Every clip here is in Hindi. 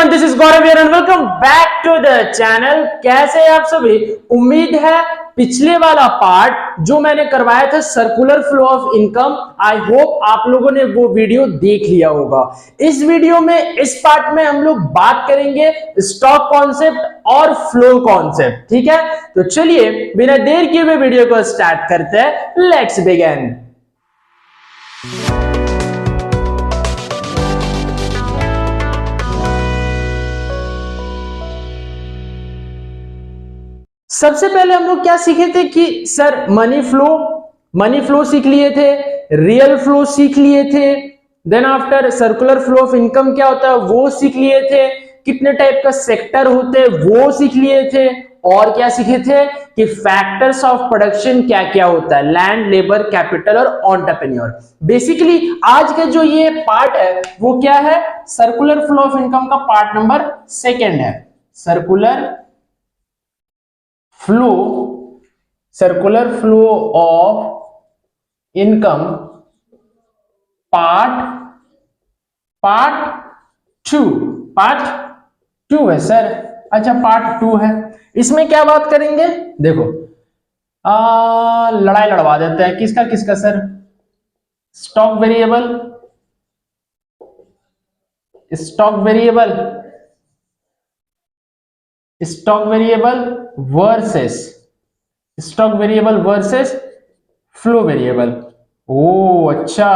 Everyone, this is Gaurav and welcome back to the channel. कैसे हैं आप सभी? उम्मीद है पिछले वाला पार्ट जो मैंने करवाया था circular flow of income, I hope आप लोगों ने वो वीडियो देख लिया होगा। इस वीडियो में इस पार्ट में हम लोग बात करेंगे स्टॉक कॉन्सेप्ट और फ्लो कॉन्सेप्ट। ठीक है, तो चलिए बिना देर किए हुए वीडियो को स्टार्ट करते हैं। Let's begin. सबसे पहले हम लोग क्या सीखे थे कि सर मनी फ्लो सीख लिए थे, रियल फ्लो सीख लिए थे, then after circular flow of income क्या होता है वो सीख लिए थे, कितने टाइप का सेक्टर होते हैं वो सीख लिए थे, और क्या सीखे थे कि फैक्टर्स ऑफ प्रोडक्शन क्या क्या होता है, लैंड, लेबर, कैपिटल और एंटरप्रेन्योर। बेसिकली आज का जो ये पार्ट है वो क्या है, सर्कुलर फ्लो ऑफ इनकम का पार्ट नंबर 2 है। Circular flow of income part two है सर। अच्छा, पार्ट 2 है। इसमें क्या बात करेंगे, देखो लड़ाई लड़वा देते हैं। किसका किसका sir? Stock variable versus flow variable. ओ अच्छा,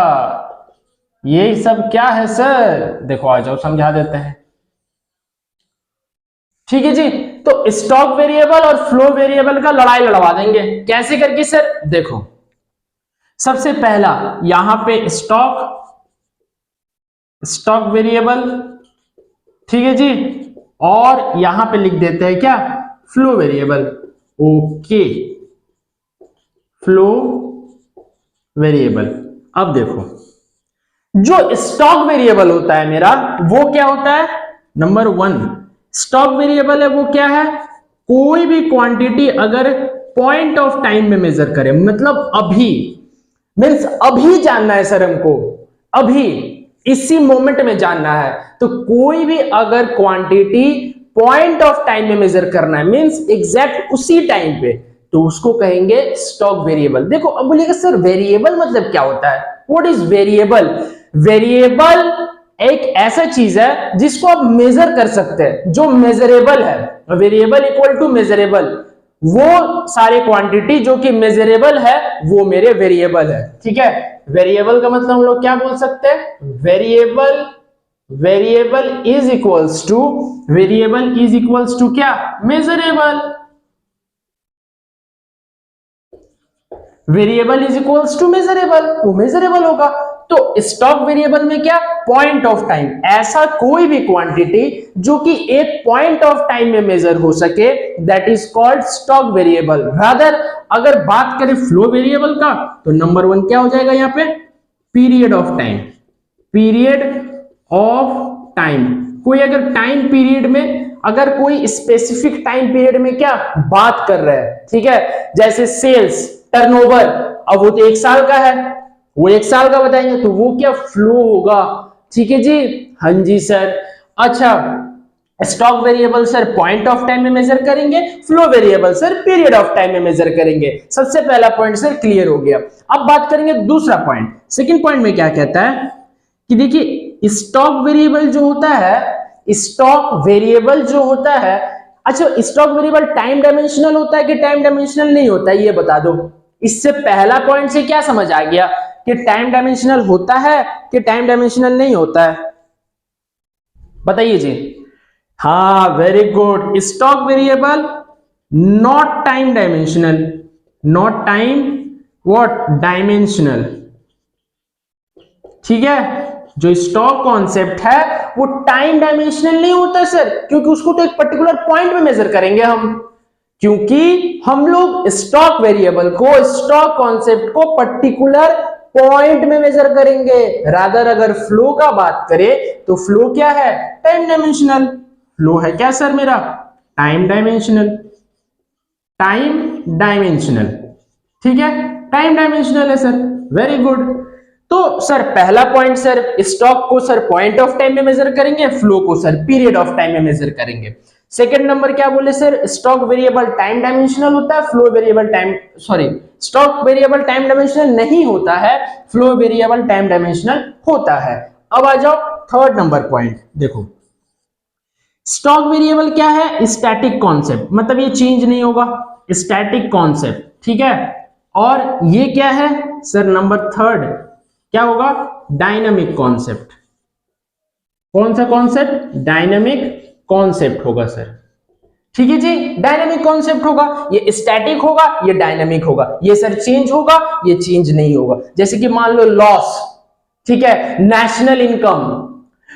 ये सब क्या है सर? देखो आ जाओ समझा देते हैं। ठीक है जी, तो स्टॉक वेरिएबल और फ्लो वेरिएबल का लड़ाई लड़वा देंगे। कैसे करके सर? देखो सबसे पहला यहां पे स्टॉक वेरिएबल, ठीक है जी, और यहां पे लिख देते हैं क्या, flow variable. Okay, flow variable. अब देखो जो स्टॉक वेरिएबल होता है मेरा वो क्या होता है, नंबर 1 स्टॉक वेरिएबल है वो क्या है, कोई भी क्वांटिटी अगर पॉइंट ऑफ टाइम में मेजर करें, मतलब अभी मीन्स अभी जानना है सर हमको, अभी इसी मोमेंट में जानना है, तो कोई भी अगर क्वांटिटी पॉइंट ऑफ टाइम में मेजर करना है मींस एग्जैक्ट उसी टाइम पे, तो उसको कहेंगे स्टॉक वेरिएबल। देखो अब बोलिएगा सर वेरिएबल मतलब क्या होता है, व्हाट इज वेरिएबल? वेरिएबल एक ऐसा चीज है जिसको आप मेजर कर सकते हैं, जो मेजरेबल है। वेरिएबल इक्वल टू मेजरेबल, वो सारे क्वांटिटी जो कि मेजरेबल है वो मेरे वेरिएबल है। ठीक है, वेरिएबल का मतलब हम लोग क्या बोल सकते हैं, वेरिएबल इज इक्वल्स टू क्या, measurable. Variable is equals to measurable, वो मेजरेबल होगा। तो स्टॉक वेरिएबल में क्या, पॉइंट ऑफ टाइम, ऐसा कोई भी क्वांटिटी जो कि एक पॉइंट ऑफ टाइम में मेजर हो सके, that is called stock variable. Rather अगर बात करें फ्लो वेरिएबल का, तो नंबर 1 क्या हो जाएगा यहाँ पे, पीरियड ऑफ टाइम। कोई अगर टाइम पीरियड में, अगर कोई स्पेसिफिक टाइम पीरियड में क्या बात कर रहे हैं, ठीक है, जैसे सेल्स टर्नओवर, अब वो तो 1 साल का है, वो 1 साल का बताएंगे तो वो क्या, फ्लो होगा। ठीक है जी, हाँ जी सर। अच्छा, stock variable sir point of time में मेजर करेंगे, flow variable sir period of time में मेजर करेंगे। सबसे पहला पॉइंट सर क्लियर हो गया। अब बात करेंगे दूसरा पॉइंट। सेकंड पॉइंट में क्या कहता है कि देखिए स्टॉक वेरिएबल जो होता है, अच्छा स्टॉक वेरिएबल टाइम डायमेंशनल होता है कि टाइम डायमेंशनल नहीं होता है, ये बता दो। इससे पहला पॉइंट से क्या समझ आ गया कि टाइम डायमेंशनल होता है कि टाइम डायमेंशनल नहीं होता है, बताइए जी। हाँ, very good. Stock variable not time dimensional, dimensional. ठीक है, जो स्टॉक कॉन्सेप्ट है वो टाइम डायमेंशनल नहीं होता सर, क्योंकि उसको तो एक पर्टिकुलर पॉइंट में मेजर करेंगे हम, क्योंकि हम लोग स्टॉक वेरिएबल को, स्टॉक कॉन्सेप्ट को पर्टिकुलर पॉइंट में मेजर करेंगे। रादर अगर फ्लो का बात करें तो फ्लो क्या है, टाइम डायमेंशनल। फ्लो है क्या सर मेरा, टाइम डायमेंशनल। ठीक है, टाइम डायमेंशनल है सर, वेरी गुड। तो सर पहला पॉइंट सर स्टॉक को सर पॉइंट ऑफ टाइम में मेजर करेंगे, फ्लो को सर पीरियड ऑफ टाइम में मेजर करेंगे। सेकंड नंबर क्या बोले sir, stock variable time dimensional होता है, flow variable time stock variable time dimensional नहीं होता है, फ्लो वेरिएबल टाइम डायमेंशनल होता है। अब आ जाओ थर्ड नंबर पॉइंट, देखो स्टॉक वेरिएबल क्या है, स्टैटिक कॉन्सेप्ट, मतलब ये चेंज नहीं होगा, स्टैटिक कॉन्सेप्ट, ठीक है। और ये क्या है सर, नंबर थर्ड क्या होगा, डायनामिक कॉन्सेप्ट। कौन सा कॉन्सेप्ट, डायनामिक कॉन्सेप्ट होगा सर, ठीक है जी, डायनामिक कॉन्सेप्ट होगा। ये स्टैटिक होगा, ये डायनामिक होगा, ये सर चेंज होगा, ये चेंज नहीं होगा। जैसे कि मान लो लॉस, ठीक है, नेशनल इनकम,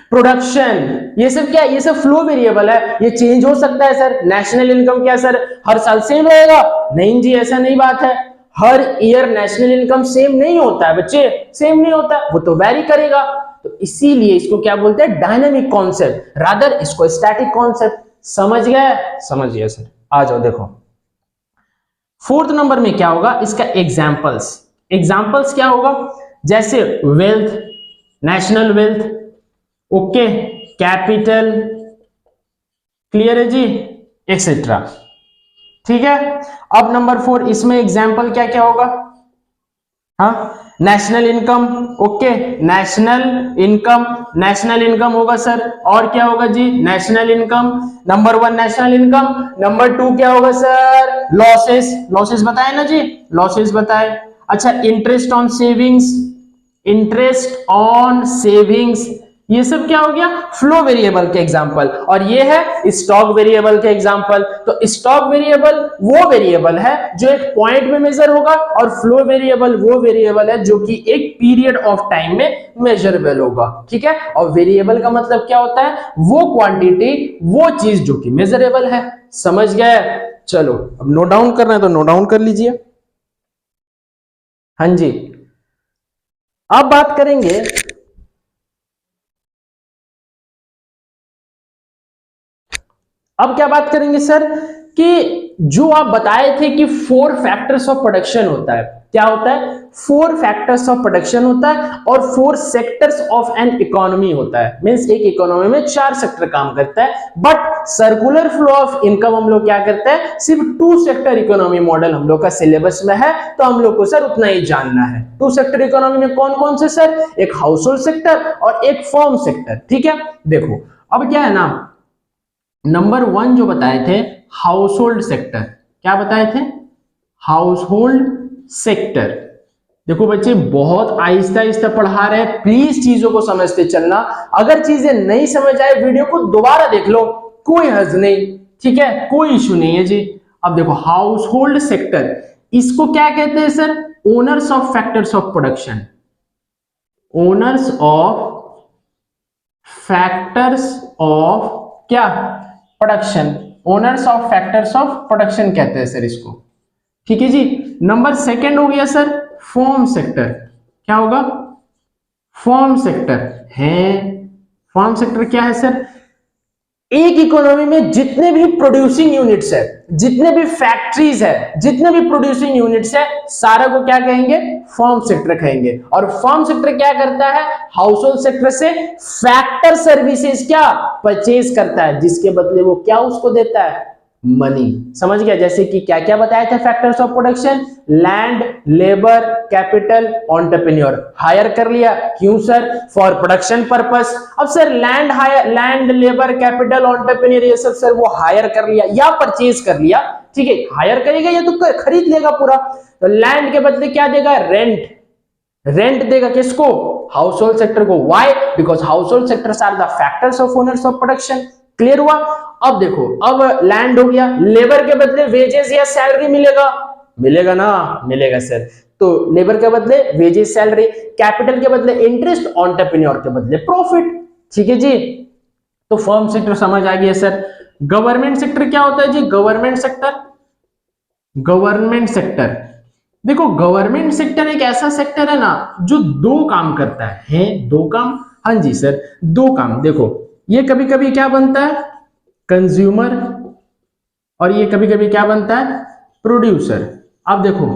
प्रोडक्शन, ये सब क्या, ये सब फ्लो वेरिएबल है, ये चेंज हो सकता है सर। नेशनल इनकम क्या सर हर साल सेम रहेगा, नहीं जी ऐसा नहीं बात है, हर ईयर नेशनल इनकम सेम नहीं होता है बच्चे, सेम नहीं होता है, वो तो वैरी करेगा। तो इसीलिए इसको क्या बोलते हैं, डायनामिक कॉन्सेप्ट, रादर इसको स्टैटिक कॉन्सेप्ट। समझ गया, समझ गया सर। आ जाओ देखो फोर्थ नंबर में क्या होगा, इसका एग्जांपल्स। एग्जांपल्स क्या होगा, जैसे wealth, national wealth, okay, capital, clear है जी, एक्सेट्रा, ठीक है। अब नंबर 4, इसमें एग्जाम्पल क्या क्या होगा, हाँ, national income, okay, national income, national income होगा सर, और क्या होगा जी, national income, number 1 national income, number 2 क्या होगा सर, लॉसेस, लॉसेस बताए ना जी, लॉसेस बताए। अच्छा, interest on savings, interest on savings, ये सब क्या हो गया, फ्लो वेरिएबल के एग्जांपल, और ये है स्टॉक वेरिएबल के एग्जांपल। तो स्टॉक वेरिएबल वो वेरिएबल है जो एक पॉइंट में मेजर होगा, और फ्लो वेरिएबल वो वेरिएबल है जो कि एक पीरियड ऑफ टाइम में मेजरेबल होगा, ठीक है। और वेरिएबल का मतलब क्या होता है, वो क्वांटिटी, वो चीज जो कि मेजरेबल है। समझ गए, चलो अब नोट डाउन करना है तो नोट डाउन कर लीजिए। हाँ जी, अब बात करेंगे अब क्या बात करेंगे सर, कि जो आप बताए थे कि 4 फैक्टर्स ऑफ प्रोडक्शन होता है, क्या होता है, 4 फैक्टर्स ऑफ प्रोडक्शन होता है, और 4 सेक्टर्स ऑफ एन इकोनॉमी होता है। मींस एक इकोनॉमी में 4 सेक्टर काम करता है, but circular flow of income हम लोग क्या करते हैं, सिर्फ 2 सेक्टर इकोनॉमी मॉडल हम लोग का सिलेबस में है, तो हम लोग को सर उतना ही जानना है। 2 सेक्टर इकोनॉमी में कौन कौन से सर, एक हाउस होल्ड सेक्टर और एक फर्म सेक्टर, ठीक है। देखो अब क्या है ना, नंबर 1 जो बताए थे हाउस होल्ड सेक्टर, क्या बताए थे, हाउस होल्ड सेक्टर। देखो बच्चे बहुत आहिस्ता आहिस्ता पढ़ा रहे हैं, प्लीज चीजों को समझते चलना। अगर चीजें नहीं समझ आए वीडियो को दोबारा देख लो, कोई हर्ज नहीं, ठीक है, कोई इश्यू नहीं है जी। अब देखो हाउस होल्ड सेक्टर, इसको क्या कहते हैं sir, owners of factors of production, owners of factors of क्या, production, owners of factors of production कहते हैं सर इसको, ठीक है जी। नंबर 2 हो गया सर फर्म सेक्टर, क्या होगा, फर्म सेक्टर है। फर्म सेक्टर क्या है सर, एक इकोनॉमी में जितने भी प्रोड्यूसिंग यूनिट्स है, जितने भी फैक्ट्रीज है, जितने भी प्रोड्यूसिंग यूनिट्स है, सारा को क्या कहेंगे, फर्म सेक्टर कहेंगे। और फर्म सेक्टर क्या करता है, हाउस होल्ड सेक्टर से फैक्टर सर्विसेज क्या परचेज करता है, जिसके बदले वो क्या उसको देता है, मनी। समझ गया, जैसे कि क्या क्या बताया था factors of production, land, labour, capital, entrepreneur. Hire कर लिया, क्यों सर, फॉर प्रोडक्शन पर्पस। अब sir land, hire, land, labour, capital, entrepreneur, ये सब सर वो हायर कर लिया या परचेज कर लिया, ठीक है। हायर करेगा या तो खरीद लेगा पूरा। तो लैंड के बदले क्या देगा, रेंट, रेंट देगा किसको, हाउस होल्ड सेक्टर को। Why, because household sectors are the factors of owners of production. Clear हुआ। अब देखो, अब लैंड हो गया, लेबर के बदले वेजेस या सैलरी मिलेगा, मिलेगा ना, मिलेगा सर। तो लेबर के बदले वेजेस, सैलरी, कैपिटल के बदले इंटरेस्ट, एंटरप्रेन्योर के बदले प्रॉफिट, ठीक है जी। तो फर्म सेक्टर समझ आ गया सर। गवर्नमेंट सेक्टर क्या होता है जी, गवर्नमेंट सेक्टर, गवर्नमेंट सेक्टर, देखो गवर्नमेंट सेक्टर एक ऐसा सेक्टर है ना जो 2 काम करता है 2 काम, हाँ जी सर 2 काम। देखो ये कभी कभी क्या बनता है, कंज्यूमर, और ये कभी कभी क्या बनता है, प्रोड्यूसर। अब देखो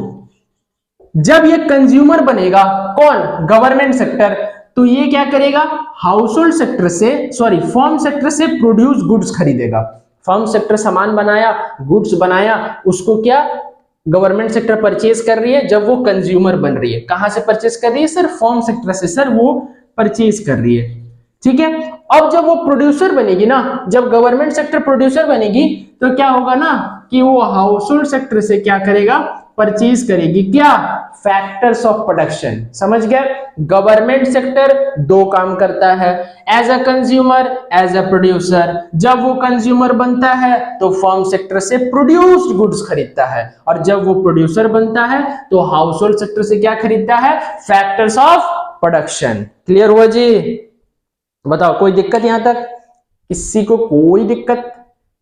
जब ये कंज्यूमर बनेगा, कौन? गवर्नमेंट सेक्टर, तो ये क्या करेगा? हाउस होल्ड सेक्टर से, सॉरी फर्म सेक्टर से प्रोड्यूस गुड्स खरीदेगा। फर्म सेक्टर सामान बनाया, गुड्स बनाया, उसको क्या गवर्नमेंट सेक्टर परचेज कर रही है जब वो कंज्यूमर बन रही है। कहां से परचेज कर रही है सर? फर्म सेक्टर से सर वो परचेज कर रही है। ठीक है, अब जब वो प्रोड्यूसर बनेगी ना, जब गवर्नमेंट सेक्टर प्रोड्यूसर बनेगी तो क्या होगा ना कि वो हाउस होल्ड सेक्टर से क्या करेगा? परचेज करेगी क्या? Factors of production. समझ गए? गवर्नमेंट सेक्टर दो काम करता है, as a consumer, as a producer. जब वो कंज्यूमर बनता है तो फर्म सेक्टर से प्रोड्यूस्ड गुड्स खरीदता है, और जब वो प्रोड्यूसर बनता है तो हाउस होल्ड सेक्टर से क्या खरीदता है? Factors of production. क्लियर हुआ जी? बताओ कोई दिक्कत यहां तक? किसी को कोई दिक्कत?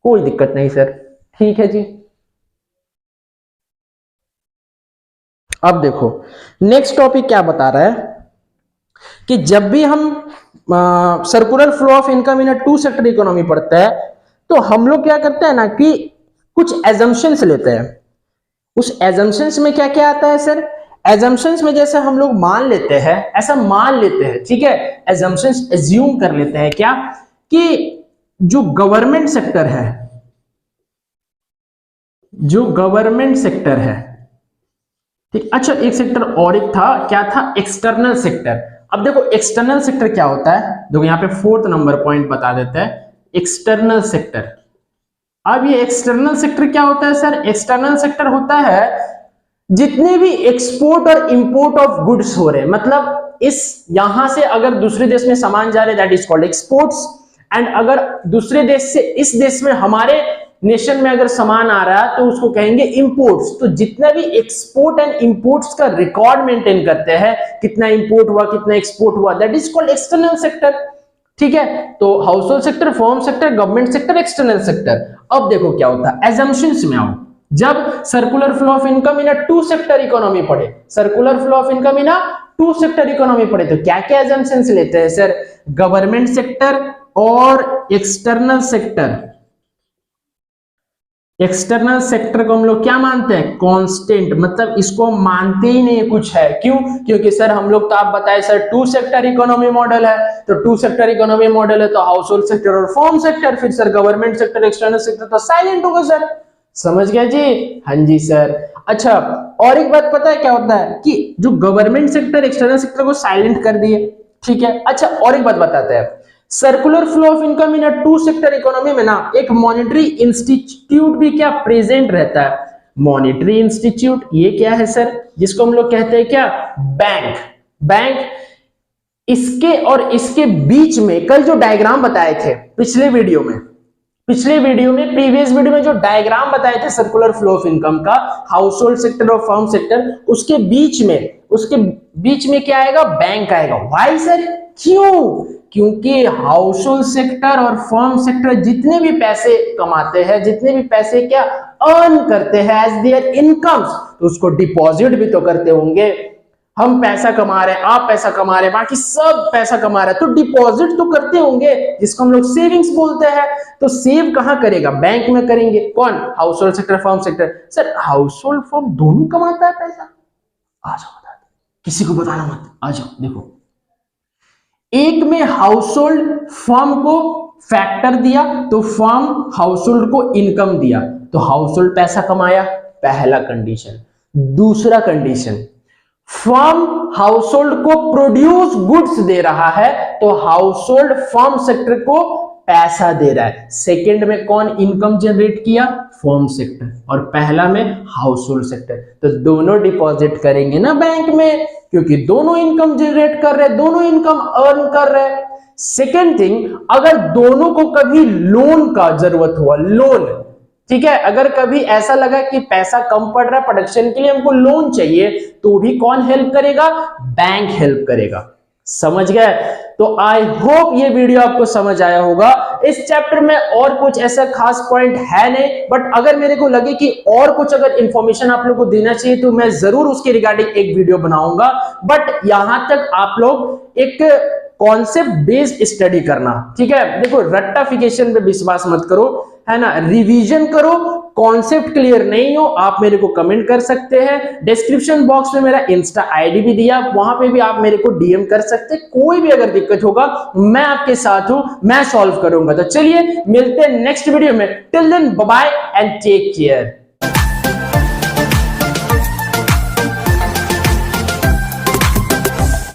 कोई दिक्कत नहीं सर, ठीक है जी। अब देखो नेक्स्ट टॉपिक क्या बता रहा है कि जब भी हम circular flow of income in a two sector economy पढ़ते हैं तो हम लोग क्या करते हैं ना कि कुछ एजम्पशंस लेते हैं। उस एजम्पशंस में क्या क्या आता है सर? एजम्पशंस में जैसे हम लोग मान लेते हैं, ऐसा मान लेते हैं, ठीक है, एजम्पशंस एज्यूम कर लेते हैं क्या कि जो गवर्नमेंट सेक्टर है, जो गवर्नमेंट सेक्टर है, ठीक। अच्छा एक सेक्टर और एक था, क्या था? External sector. अब देखो एक्सटर्नल सेक्टर क्या होता है, देखो यहाँ पे 4th नंबर पॉइंट बता देते हैं, एक्सटर्नल सेक्टर। अब ये एक्सटर्नल सेक्टर क्या होता है सर? एक्सटर्नल सेक्टर होता है जितने भी एक्सपोर्ट और इंपोर्ट ऑफ गुड्स हो रहे हैं, मतलब इस यहां से अगर दूसरे देश में सामान जा रहे, that is called exports. And अगर दूसरे देश से इस देश में, हमारे नेशन में अगर सामान आ रहा है तो उसको कहेंगे इंपोर्ट्स। तो जितना भी एक्सपोर्ट एंड इंपोर्ट्स का रिकॉर्ड मेंटेन करते हैं, कितना इंपोर्ट हुआ, कितना एक्सपोर्ट हुआ, that is called external sector. ठीक है, तो household sector, firm sector, government sector, external sector. अब देखो क्या होता है, एजम्पशंस में आओ। जब circular flow of income in a two sector economy पढ़े, circular flow of income in a two sector economy पढ़े, तो क्या क्या एजम्पशंस लेते हैं सर? गवर्नमेंट सेक्टर और एक्सटर्नल सेक्टर। एक्सटर्नल सेक्टर को हम लोग क्या मानते हैं? कांस्टेंट, मतलब इसको मानते ही नहीं कुछ है। क्यों? क्योंकि सर हम लोग तो आप बताए sir two sector economy model है, तो टू सेक्टर इकोनॉमी मॉडल है तो हाउस होल्ड सेक्टर और फर्म सेक्टर, फिर sir government sector, external sector तो साइलेंट होगा सर। समझ गया जी? हाँ जी सर। अच्छा और एक बात पता है क्या होता है कि जो गवर्नमेंट सेक्टर, एक्सटर्नल सेक्टर को साइलेंट कर दिए, ठीक है। अच्छा और एक बात बताते हैं, circular flow of income in a two sector economy में ना एक मॉनेटरी इंस्टीट्यूट भी क्या प्रेजेंट रहता है? मॉनेटरी इंस्टीट्यूट, ये क्या है सर? जिसको हम लोग कहते हैं क्या? बैंक। बैंक। इसके और इसके बीच में कल जो डायग्राम बताए थे पिछले वीडियो में, प्रीवियस वीडियो में जो डायग्राम बताए थे सर्कुलर फ्लो ऑफ इनकम का, हाउस होल्ड सेक्टर और फर्म सेक्टर, उसके बीच में क्या आएगा? बैंक आएगा। Why sir? क्यों? क्योंकि हाउस होल्ड सेक्टर और फर्म सेक्टर जितने भी पैसे कमाते हैं, जितने भी पैसे क्या अर्न करते हैं एज देयर इनकम्स, तो उसको डिपॉजिट भी तो करते होंगे। हम पैसा कमा रहे हैं, आप पैसा कमा रहे हैं, बाकी सब पैसा कमा रहे हैं, तो डिपॉजिट तो करते होंगे, जिसको हम लोग सेविंग्स बोलते हैं। तो सेव कहां करेगा? बैंक में करेंगे। कौन? House hold sector, firm sector. Sir house hold firm दोनों कमाता है पैसा? आ जाओ बता दो, किसी को बताना मत, आ जाओ देखो। एक में हाउस होल्ड फर्म को फैक्टर दिया तो फर्म हाउस होल्ड को इनकम दिया, तो हाउस होल्ड पैसा कमाया, पहला कंडीशन। दूसरा कंडीशन, फर्म हाउस होल्ड को प्रोड्यूस गुड्स दे रहा है तो हाउस होल्ड फर्म सेक्टर को पैसा दे रहा है। सेकंड में कौन इनकम जनरेट किया? Firm sector. और पहला में हाउस होल्ड सेक्टर। तो दोनों डिपॉजिट करेंगे ना बैंक में, क्योंकि दोनों इनकम जनरेट कर रहे हैं, दोनों इनकम अर्न कर रहे हैं। सेकेंड थिंग, अगर दोनों को कभी लोन का जरूरत हुआ, लोन, ठीक है, अगर कभी ऐसा लगा कि पैसा कम पड़ रहा है प्रोडक्शन के लिए, हमको लोन चाहिए, तो भी कौन हेल्प करेगा? बैंक हेल्प करेगा। समझ गए? तो आई होप ये वीडियो आपको समझ आया होगा। इस चैप्टर में और कुछ ऐसा खास पॉइंट है नहीं, बट अगर मेरे को लगे कि और कुछ अगर इंफॉर्मेशन आप लोग को देना चाहिए तो मैं जरूर उसके रिगार्डिंग एक वीडियो बनाऊंगा। बट यहां तक आप लोग एक कॉन्सेप्ट बेस्ड स्टडी करना, ठीक है। देखो रट्टाफिकेशन पे विश्वास मत करो, है ना, रिवीजन करो, कॉन्सेप्ट क्लियर नहीं हो आप मेरे को कमेंट कर सकते हैं। डिस्क्रिप्शन बॉक्स में मेरा इंस्टा आईडी भी दिया, वहां पे भी आप मेरे को डीएम कर सकते हैं। कोई भी अगर दिक्कत होगा मैं आपके साथ हूं, मैं सॉल्व करूंगा। तो चलिए मिलते हैं नेक्स्ट वीडियो में। Till then bye bye and take care.